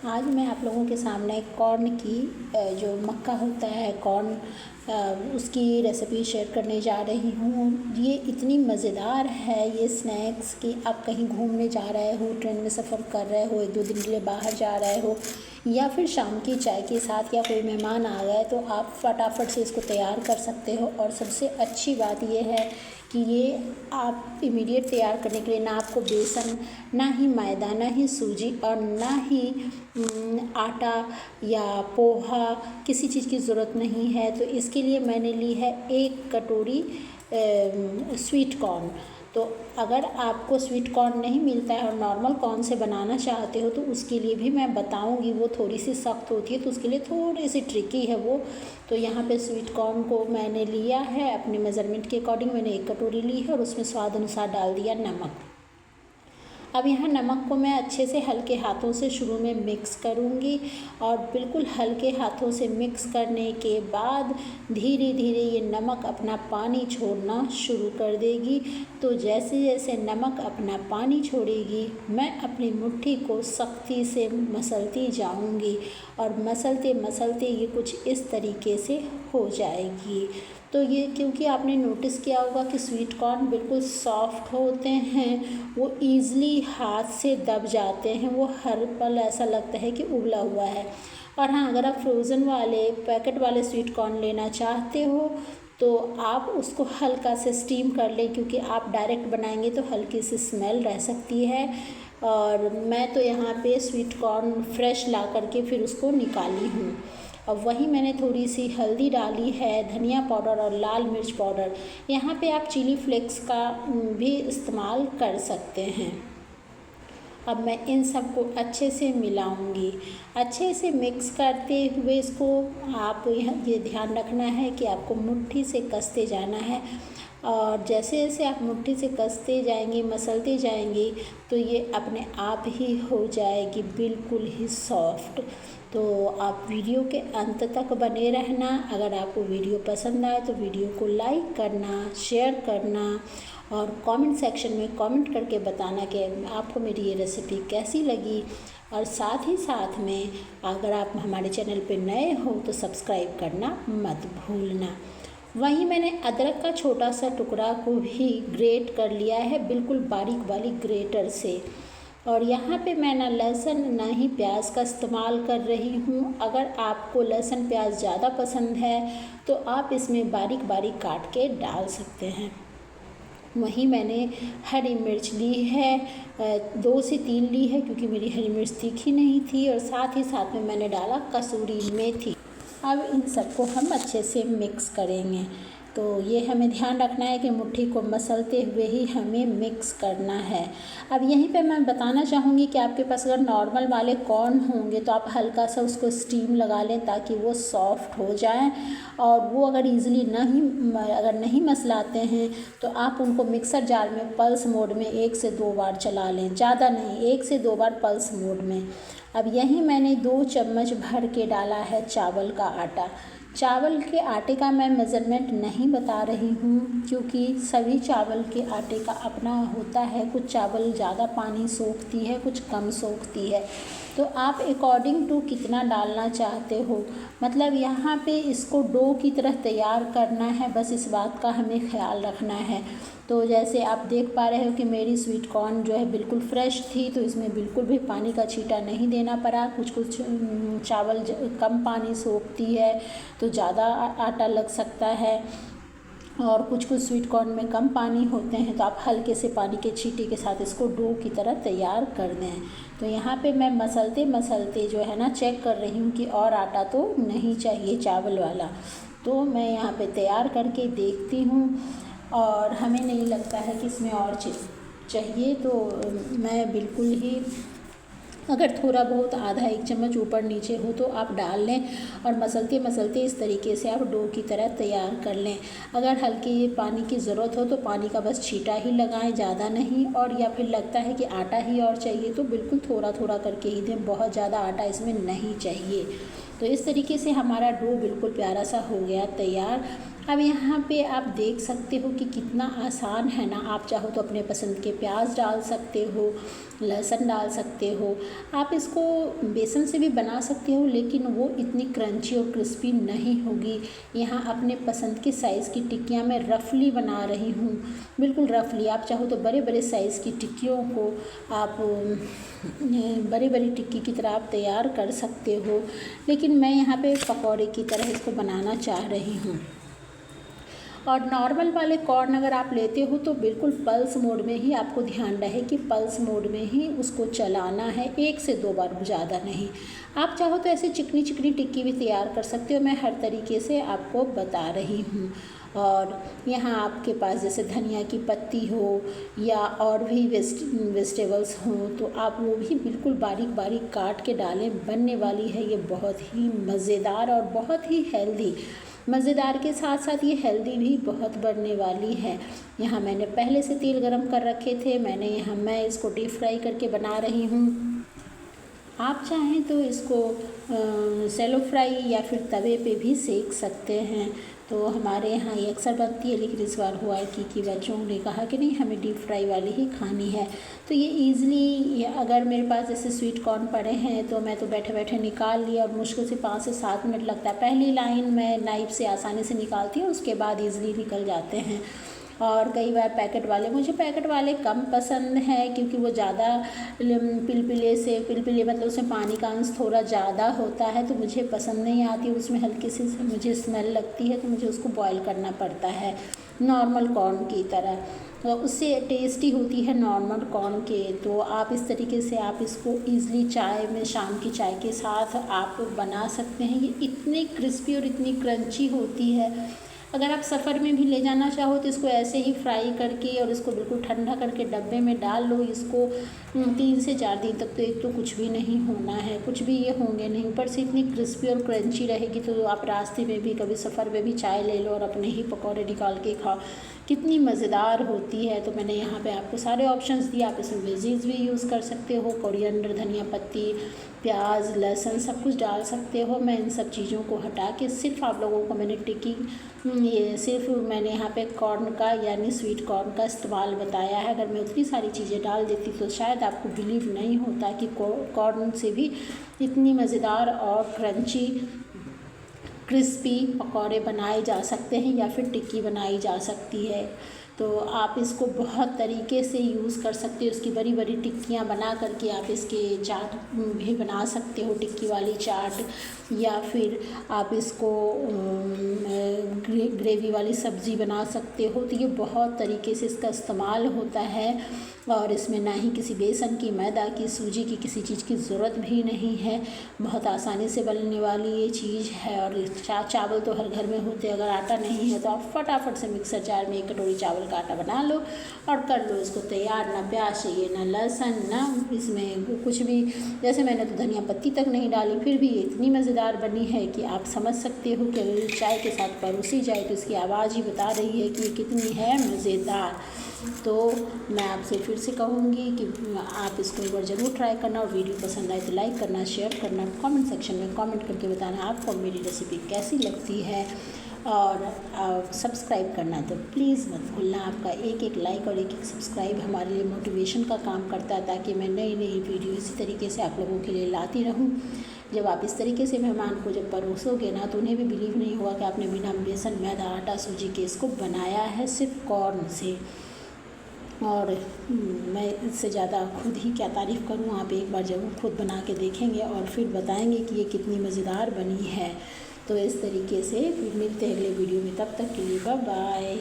आज मैं आप लोगों के सामने कॉर्न की जो मक्का होता है कॉर्न उसकी रेसिपी शेयर करने जा रही हूँ। ये इतनी मज़ेदार है ये स्नैक्स कि आप कहीं घूमने जा रहे हो, ट्रेन में सफ़र कर रहे हो, 1-2 दिन के लिए बाहर जा रहे हो या फिर शाम की चाय के साथ या कोई मेहमान आ गए तो आप फटाफट से इसको तैयार कर सकते हो। और सबसे अच्छी बात ये है कि ये आप इमीडिएट तैयार करने के लिए ना आपको बेसन, ना ही मैदा, ना ही सूजी और ना ही आटा या पोहा किसी चीज़ की ज़रूरत नहीं है। तो इसके लिए मैंने ली है 1 कटोरी स्वीट कॉर्न। तो अगर आपको स्वीट कॉर्न नहीं मिलता है और नॉर्मल कॉर्न से बनाना चाहते हो तो उसके लिए भी मैं बताऊंगी, वो थोड़ी सी सख्त होती है तो उसके लिए थोड़ी सी ट्रिकी है वो। तो यहाँ पे स्वीट कॉर्न को मैंने लिया है अपने मेज़रमेंट के अकॉर्डिंग, मैंने 1 कटोरी ली है और उसमें स्वाद अनुसार डाल दिया नमक। अब यहाँ नमक को मैं अच्छे से हल्के हाथों से शुरू में मिक्स करूँगी और बिल्कुल हल्के हाथों से मिक्स करने के बाद धीरे धीरे ये नमक अपना पानी छोड़ना शुरू कर देगी। तो जैसे जैसे नमक अपना पानी छोड़ेगी मैं अपनी मुट्ठी को सख्ती से मसलती जाऊँगी और मसलते मसलते ये कुछ इस तरीके से हो जाएगी। तो ये क्योंकि आपने नोटिस किया होगा कि स्वीट कॉर्न बिल्कुल सॉफ्ट होते हैं, वो ईज़िली हाथ से दब जाते हैं, वो हर पल ऐसा लगता है कि उबला हुआ है। और हाँ, अगर आप फ्रोज़न वाले पैकेट वाले स्वीट कॉर्न लेना चाहते हो तो आप उसको हल्का से स्टीम कर लें, क्योंकि आप डायरेक्ट बनाएंगे तो हल्की सी स्मेल रह सकती है। और मैं तो यहाँ पे स्वीट कॉर्न फ्रेश ला करके फिर उसको निकाली हूँ। अब वही मैंने थोड़ी सी हल्दी डाली है, धनिया पाउडर और लाल मिर्च पाउडर। यहाँ पे आप चिली फ्लेक्स का भी इस्तेमाल कर सकते हैं। अब मैं इन सबको अच्छे से मिलाऊंगी। अच्छे से मिक्स करते हुए इसको आप ये ध्यान रखना है कि आपको मुट्ठी से कसते जाना है और जैसे जैसे आप मुट्ठी से कसते जाएंगे, मसलते जाएंगे तो ये अपने आप ही हो जाएगी बिल्कुल ही सॉफ्ट। तो आप वीडियो के अंत तक बने रहना। अगर आपको वीडियो पसंद आए तो वीडियो को लाइक करना, शेयर करना और कमेंट सेक्शन में कमेंट करके बताना कि आपको मेरी ये रेसिपी कैसी लगी। और साथ ही साथ में अगर आप हमारे चैनल पे नए हो तो सब्सक्राइब करना मत भूलना। वहीं मैंने अदरक का छोटा सा टुकड़ा को भी ग्रेट कर लिया है बिल्कुल बारीक वाली ग्रेटर से। और यहाँ पे मैं ना लहसुन ना ही प्याज का इस्तेमाल कर रही हूँ। अगर आपको लहसुन प्याज ज़्यादा पसंद है तो आप इसमें बारीक बारीक काट के डाल सकते हैं। वहीं मैंने हरी मिर्च ली है, 2 से 3 ली है क्योंकि मेरी हरी मिर्च तीखी नहीं थी। और साथ ही साथ में मैंने डाला कसूरी मेथी। अब इन सबको हम अच्छे से मिक्स करेंगे। तो ये हमें ध्यान रखना है कि मुट्ठी को मसलते हुए ही हमें मिक्स करना है। अब यहीं पे मैं बताना चाहूँगी कि आपके पास अगर नॉर्मल वाले कॉर्न होंगे तो आप हल्का सा उसको स्टीम लगा लें ताकि वो सॉफ्ट हो जाए। और वो अगर ईज़िली नहीं मसलाते हैं तो आप उनको मिक्सर जार में पल्स मोड में 1 से 2 बार चला लें, ज़्यादा नहीं, 1 से 2 बार पल्स मोड में। अब यहीं मैंने 2 चम्मच भर के डाला है चावल का आटा। चावल के आटे का मैं मेज़रमेंट नहीं बता रही हूँ क्योंकि सभी चावल के आटे का अपना होता है। कुछ चावल ज़्यादा पानी सोखती है, कुछ कम सोखती है। तो आप अकॉर्डिंग टू कितना डालना चाहते हो, मतलब यहाँ पे इसको डो की तरह तैयार करना है, बस इस बात का हमें ख्याल रखना है। तो जैसे आप देख पा रहे हो कि मेरी स्वीट कॉर्न जो है बिल्कुल फ्रेश थी तो इसमें बिल्कुल भी पानी का छींटा नहीं देना पड़ा। कुछ कुछ चावल कम पानी सोखती है तो ज़्यादा आटा लग सकता है और कुछ कुछ स्वीट कॉर्न में कम पानी होते हैं तो आप हल्के से पानी के छींटे के साथ इसको डो की तरह तैयार कर दें। तो यहाँ पे मैं मसलते मसलते जो है ना चेक कर रही हूँ कि और आटा तो नहीं चाहिए चावल वाला। तो मैं यहाँ पे तैयार करके देखती हूँ और हमें नहीं लगता है कि इसमें और चाहिए तो मैं बिल्कुल ही, अगर थोड़ा बहुत आधा 1 चम्मच ऊपर नीचे हो तो आप डाल लें और मसलते मसलते इस तरीके से आप डो की तरह तैयार कर लें। अगर हल्की पानी की ज़रूरत हो तो पानी का बस छींटा ही लगाएं, ज़्यादा नहीं। और या फिर लगता है कि आटा ही और चाहिए तो बिल्कुल थोड़ा थोड़ा करके ही दें, बहुत ज़्यादा आटा इसमें नहीं चाहिए। तो इस तरीके से हमारा डो बिल्कुल प्यारा सा हो गया तैयार। अब यहाँ पे आप देख सकते हो कि कितना आसान है ना। आप चाहो तो अपने पसंद के प्याज डाल सकते हो, लहसुन डाल सकते हो। आप इसको बेसन से भी बना सकते हो, लेकिन वो इतनी क्रंची और क्रिस्पी नहीं होगी। यहाँ अपने पसंद के साइज़ की टिक्कियाँ मैं रफली बना रही हूँ, बिल्कुल रफली। आप चाहो तो बड़े बड़े साइज़ की टिक्कियों को आप बड़ी बड़ी टिक्की की तरह आप तैयार कर सकते हो, लेकिन मैं यहाँ पे पकौड़े की तरह इसको बनाना चाह रही हूँ। और नॉर्मल वाले कॉर्न अगर आप लेते हो तो बिल्कुल पल्स मोड में ही आपको ध्यान रहे कि पल्स मोड में ही उसको चलाना है, 1 से 2 बार, ज़्यादा नहीं। आप चाहो तो ऐसे चिकनी चिकनी टिक्की भी तैयार कर सकते हो, मैं हर तरीके से आपको बता रही हूँ। और यहाँ आपके पास जैसे धनिया की पत्ती हो या और भी वेजिटेबल्स हो तो आप वो भी बिल्कुल बारीक बारीक काट के डालें। बनने वाली है ये बहुत ही मज़ेदार और बहुत ही हेल्दी। मज़ेदार के साथ साथ ये हेल्दी भी बहुत बनने वाली है। यहाँ मैंने पहले से तेल गरम कर रखे थे, मैं इसको डीप फ्राई करके बना रही हूँ। आप चाहें तो इसको सैलो फ्राई या फिर तवे पे भी सेक सकते हैं। तो हमारे यहाँ ये अक्सर बनती है, लेकिन इस बार हुआ है कि बच्चों ने कहा कि नहीं हमें डीप फ्राई वाली ही खानी है। तो ये ईज़िली, अगर मेरे पास जैसे स्वीट कॉर्न पड़े हैं तो मैं तो बैठे बैठे निकाल लिया, और मुश्किल से 5 से 7 मिनट लगता है। पहली लाइन मैं नाइफ से आसानी से निकालती हूँ, उसके बाद ईज़िली निकल जाते हैं। और कई बार मुझे पैकेट वाले कम पसंद हैं, क्योंकि वो ज़्यादा पिलपिले मतलब उसमें पानी का अंश थोड़ा ज़्यादा होता है, तो मुझे पसंद नहीं आती। उसमें हल्की सी मुझे स्मेल लगती है, तो मुझे उसको बॉईल करना पड़ता है नॉर्मल कॉर्न की तरह। तो उससे टेस्टी होती है नॉर्मल कॉर्न के। तो आप इस तरीके से आप इसको ईज़िली चाय में, शाम की चाय के साथ आप बना सकते हैं। ये इतनी क्रिस्पी और इतनी क्रंची होती है। अगर आप सफ़र में भी ले जाना चाहो तो इसको ऐसे ही फ्राई करके और इसको बिल्कुल ठंडा करके डब्बे में डाल लो। इसको 3 से 4 दिन तक तो एक तो कुछ भी नहीं होना है, कुछ भी ये होंगे नहीं। ऊपर से इतनी क्रिस्पी और क्रंची रहेगी, तो आप रास्ते में भी, कभी सफ़र में भी चाय ले लो और अपने ही पकौड़े निकाल के खाओ, कितनी मज़ेदार होती है। तो मैंने यहाँ पे आपको सारे ऑप्शंस दिए। आप इसमें वेजीज भी यूज़ कर सकते हो, कोरिएंडर, धनिया पत्ती, प्याज, लहसुन सब कुछ डाल सकते हो। मैं इन सब चीज़ों को हटा के सिर्फ आप लोगों को मैंने मैंने यहाँ पे कॉर्न का यानी स्वीट कॉर्न का इस्तेमाल बताया है। अगर मैं उतनी सारी चीज़ें डाल देती तो शायद आपको बिलीव नहीं होता कि कॉर्न से भी इतनी मज़ेदार और क्रंची क्रिस्पी पकौड़े बनाए जा सकते हैं या फिर टिक्की बनाई जा सकती है। तो आप इसको बहुत तरीके से यूज़ कर सकते हो। इसकी बड़ी बड़ी टिक्कियाँ बना करके आप इसके चाट भी बना सकते हो, टिक्की वाली चाट, या फिर आप इसको ग्रेवी वाली सब्ज़ी बना सकते हो। तो ये बहुत तरीके से इसका इस्तेमाल होता है, और इसमें ना ही किसी बेसन की, मैदा की, सूजी की, किसी चीज़ की ज़रूरत भी नहीं है। बहुत आसानी से बनने वाली ये चीज़ है। और चावल तो हर घर में होते हैं, अगर आटा नहीं है तो आप फटाफट से मिक्सर जार में 1 कटोरी चावल का आटा बना लो और कर लो इसको तैयार। ना प्याज चाहिए, ना लहसुन, ना इसमें कुछ भी। जैसे मैंने तो धनिया पत्ती तक नहीं डाली, फिर भी ये इतनी मज़ेदार बनी है कि आप समझ सकते हो कि अगर चाय के साथ परोसी जाए तो इसकी आवाज़ ही बता रही है कि ये कितनी है मज़ेदार। तो मैं आपसे फिर से कहूँगी कि आप इसको एक बार ज़रूर ट्राई करना, और वीडियो पसंद आए तो लाइक करना, शेयर करना, कमेंट सेक्शन में कमेंट करके बताना आपको मेरी रेसिपी कैसी लगती है। और सब्सक्राइब करना तो प्लीज़ मत भूलना। आपका एक लाइक और एक सब्सक्राइब हमारे लिए मोटिवेशन का काम करता है, ताकि मैं नई वीडियो इसी तरीके से आप लोगों के लिए लाती रहूँ। जब आप इस तरीके से मेहमान को जब परोसोगे ना, तो उन्हें भी बिलीव नहीं होगा कि आपने बिना बेसन, मैदा, आटा, सूजी के इसको बनाया है, सिर्फ कॉर्न से। और मैं इससे ज़्यादा खुद ही क्या तारीफ़ करूँ। आप एक बार ज़रूर खुद बना के देखेंगे और फिर बताएंगे कि ये कितनी मज़ेदार बनी है। तो इस तरीके से फिर मिलते हैं अगले वीडियो में, तब तक के लिए बाय बाय।